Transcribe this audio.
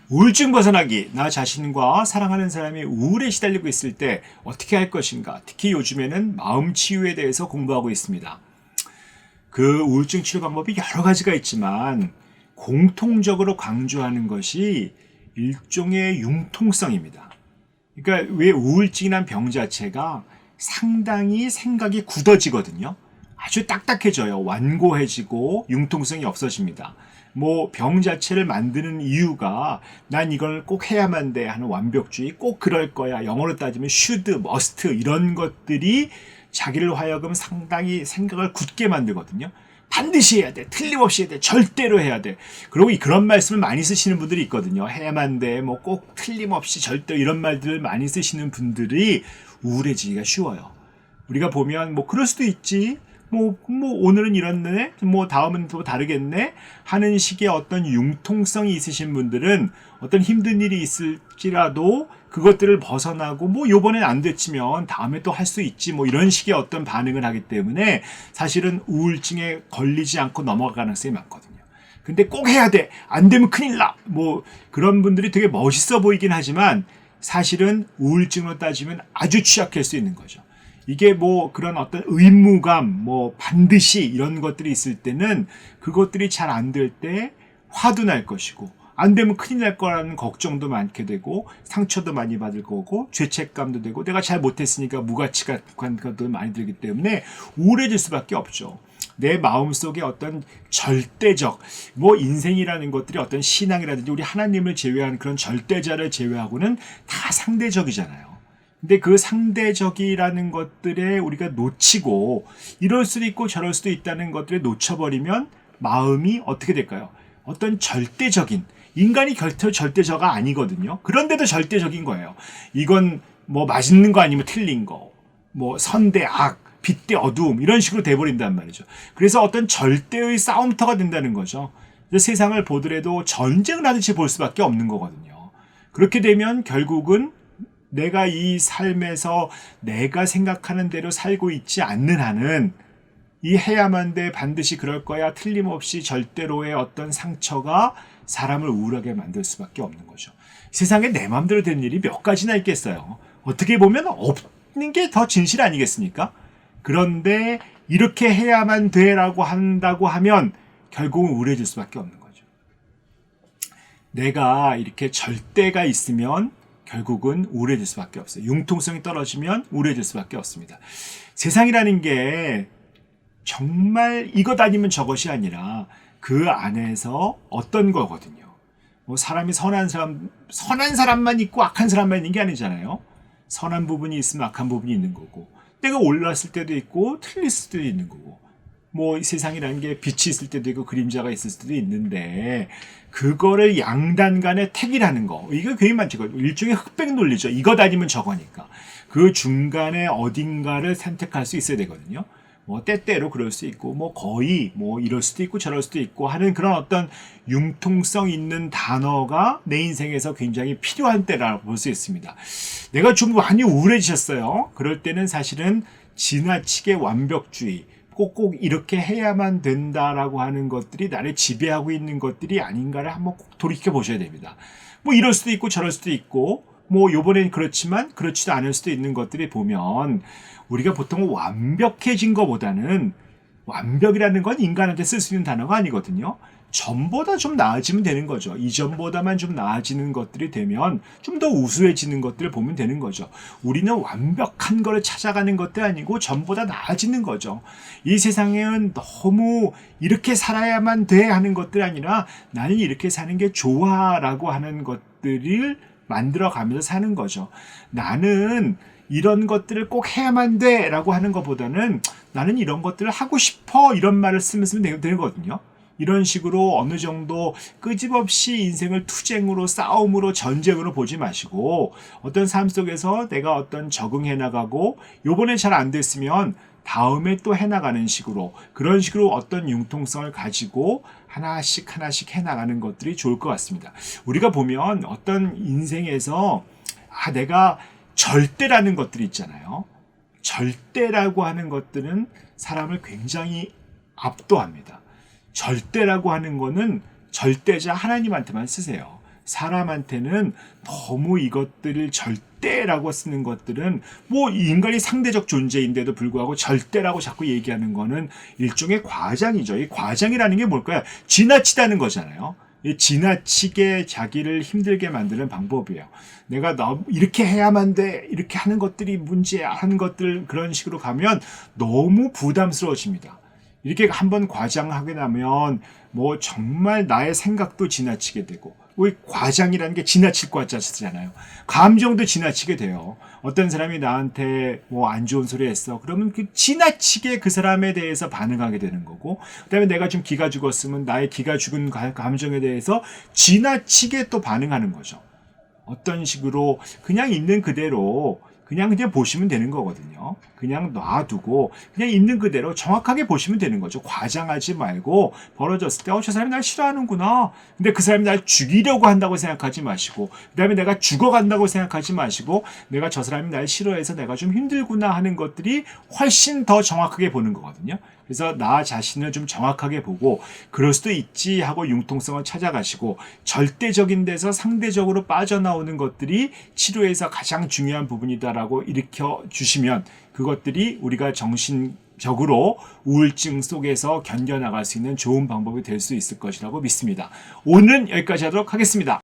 우울증 벗어나기, 나 자신과 사랑하는 사람이 우울에 시달리고 있을 때 어떻게 할 것인가? 특히 요즘에는 마음 치유에 대해서 공부하고 있습니다. 그 우울증 치료 방법이 여러 가지가 있지만 공통적으로 강조하는 것이 일종의 융통성입니다. 그러니까 왜 우울증이란 병 자체가 상당히 생각이 굳어지거든요. 아주 딱딱해져요. 완고해지고 융통성이 없어집니다. 뭐 병 자체를 만드는 이유가 난 이걸 꼭 해야만 돼 하는 완벽주의, 꼭 그럴 거야. 영어로 따지면 should, must 이런 것들이 자기를 하여금 상당히 생각을 굳게 만들거든요. 반드시 해야 돼. 틀림없이 해야 돼. 절대로 해야 돼. 그리고 그런 말씀을 많이 쓰시는 분들이 있거든요. 해야만 돼. 뭐 꼭 틀림없이 절대 이런 말들을 많이 쓰시는 분들이 우울해지기가 쉬워요. 우리가 보면 뭐 그럴 수도 있지. 뭐 오늘은 이렇네. 뭐 다음은 또 다르겠네. 하는 식의 어떤 융통성이 있으신 분들은 어떤 힘든 일이 있을지라도 그것들을 벗어나고 뭐 요번엔 안 됐지만 다음에 또 할 수 있지 뭐 이런 식의 어떤 반응을 하기 때문에 사실은 우울증에 걸리지 않고 넘어갈 가능성이 많거든요. 근데 꼭 해야 돼. 안 되면 큰일 나. 뭐 그런 분들이 되게 멋있어 보이긴 하지만 사실은 우울증으로 따지면 아주 취약할 수 있는 거죠. 이게 뭐 그런 어떤 의무감, 뭐 반드시 이런 것들이 있을 때는 그것들이 잘 안 될 때 화도 날 것이고 안 되면 큰일 날 거라는 걱정도 많게 되고 상처도 많이 받을 거고 죄책감도 되고 내가 잘 못했으니까 무가치한 것도 많이 들기 때문에 우울해질 수밖에 없죠. 내 마음속에 어떤 절대적 뭐 인생이라는 것들이 어떤 신앙이라든지 우리 하나님을 제외한 그런 절대자를 제외하고는 다 상대적이잖아요. 근데 그 상대적이라는 것들에 우리가 놓치고 이럴 수도 있고 저럴 수도 있다는 것들을 놓쳐버리면 마음이 어떻게 될까요? 어떤 절대적인 인간이 절대자가 아니거든요. 그런데도 절대적인 거예요. 이건 뭐 맛있는 거 아니면 틀린 거, 뭐 선대 악, 빛 대 어두움 이런 식으로 돼버린단 말이죠. 그래서 어떤 절대의 싸움터가 된다는 거죠. 세상을 보더라도 전쟁을 하듯이 볼 수밖에 없는 거거든요. 그렇게 되면 결국은 내가 이 삶에서 내가 생각하는 대로 살고 있지 않는 한은 이 해야만 돼 반드시 그럴 거야 틀림없이 절대로의 어떤 상처가 사람을 우울하게 만들 수밖에 없는 거죠. 세상에 내 마음대로 되는 일이 몇 가지나 있겠어요. 어떻게 보면 없는 게 더 진실 아니겠습니까? 그런데 이렇게 해야만 돼라고 한다고 하면 결국은 우울해질 수밖에 없는 거죠. 내가 이렇게 절대가 있으면 결국은 우울해질 수밖에 없어요. 융통성이 떨어지면 우울해질 수밖에 없습니다. 세상이라는 게 정말 이것 아니면 저것이 아니라 그 안에서 어떤 거거든요. 뭐 사람이 선한 사람만 있고 악한 사람만 있는 게 아니잖아요. 선한 부분이 있으면 악한 부분이 있는 거고, 때가 올랐을 때도 있고 틀릴 수도 있는 거고, 뭐 세상이라는 게 빛이 있을 때도 있고 그림자가 있을 수도 있는데 그거를 양단 간에 택이라는 거 이거 굉장히 많죠. 일종의 흑백 논리죠. 이것 아니면 저거니까 그 중간에 어딘가를 선택할 수 있어야 되거든요. 뭐 때때로 그럴 수 있고 뭐 거의 뭐 이럴 수도 있고 저럴 수도 있고 하는 그런 어떤 융통성 있는 단어가 내 인생에서 굉장히 필요한 때라고 볼 수 있습니다. 내가 좀 많이 우울해지셨어요. 그럴 때는 사실은 지나치게 완벽주의 꼭 이렇게 해야만 된다라고 하는 것들이 나를 지배하고 있는 것들이 아닌가를 한번 꼭 돌이켜 보셔야 됩니다. 뭐 이럴 수도 있고 저럴 수도 있고 뭐 요번엔 그렇지만 그렇지도 않을 수도 있는 것들이 보면 우리가 보통 완벽해진 것보다는 완벽이라는 건 인간한테 쓸 수 있는 단어가 아니거든요. 전보다 좀 나아지면 되는 거죠. 이전보다만 좀 나아지는 것들이 되면 좀 더 우수해지는 것들을 보면 되는 거죠. 우리는 완벽한 거를 찾아가는 것도 아니고 전보다 나아지는 거죠. 이 세상에는 너무 이렇게 살아야만 돼 하는 것들이 아니라 나는 이렇게 사는 게 좋아라고 하는 것들을 만들어가면서 사는 거죠. 나는 이런 것들을 꼭 해야만 돼 라고 하는 것보다는 나는 이런 것들을 하고 싶어 이런 말을 쓰면 되거든요. 이런 식으로 어느 정도 끄집없이 인생을 투쟁으로 싸움으로 전쟁으로 보지 마시고 어떤 삶 속에서 내가 어떤 적응해 나가고 요번에 잘 안 됐으면 다음에 또 해나가는 식으로 그런 식으로 어떤 융통성을 가지고 하나씩 해나가는 것들이 좋을 것 같습니다. 우리가 보면 어떤 인생에서 내가 절대라는 것들이 있잖아요. 절대라고 하는 것들은 사람을 굉장히 압도합니다. 절대라고 하는 거는 절대자 하나님한테만 쓰세요. 사람한테는 너무 이것들을 절대라고 쓰는 것들은 뭐 인간이 상대적 존재인데도 불구하고 절대라고 자꾸 얘기하는 거는 일종의 과장이죠. 이 과장이라는 게 뭘까요? 지나치다는 거잖아요. 이 지나치게 자기를 힘들게 만드는 방법이에요. 내가 이렇게 해야만 돼, 이렇게 하는 것들이 문제야 하는 것들 그런 식으로 가면 너무 부담스러워집니다. 이렇게 한번 과장하게 나면 뭐 정말 나의 생각도 지나치게 되고, 왜 과장이라는 게 지나칠 과자잖아요. 감정도 지나치게 돼요. 어떤 사람이 나한테 뭐 안 좋은 소리 했어. 그러면 그 지나치게 그 사람에 대해서 반응하게 되는 거고, 그다음에 내가 좀 기가 죽었으면 나의 기가 죽은 감정에 대해서 지나치게 또 반응하는 거죠. 어떤 식으로 그냥 있는 그대로 그냥 보시면 되는 거거든요. 그냥 놔두고 그냥 있는 그대로 정확하게 보시면 되는 거죠. 과장하지 말고 벌어졌을 때 저 사람이 날 싫어하는구나. 근데 그 사람이 날 죽이려고 한다고 생각하지 마시고, 그다음에 내가 죽어간다고 생각하지 마시고, 내가 저 사람이 날 싫어해서 내가 좀 힘들구나 하는 것들이 훨씬 더 정확하게 보는 거거든요. 그래서 나 자신을 좀 정확하게 보고, 그럴 수도 있지 하고 융통성을 찾아가시고, 절대적인 데서 상대적으로 빠져나오는 것들이 치료에서 가장 중요한 부분이다라고 일으켜 주시면, 그것들이 우리가 정신적으로 우울증 속에서 견뎌나갈 수 있는 좋은 방법이 될 수 있을 것이라고 믿습니다. 오늘은 여기까지 하도록 하겠습니다.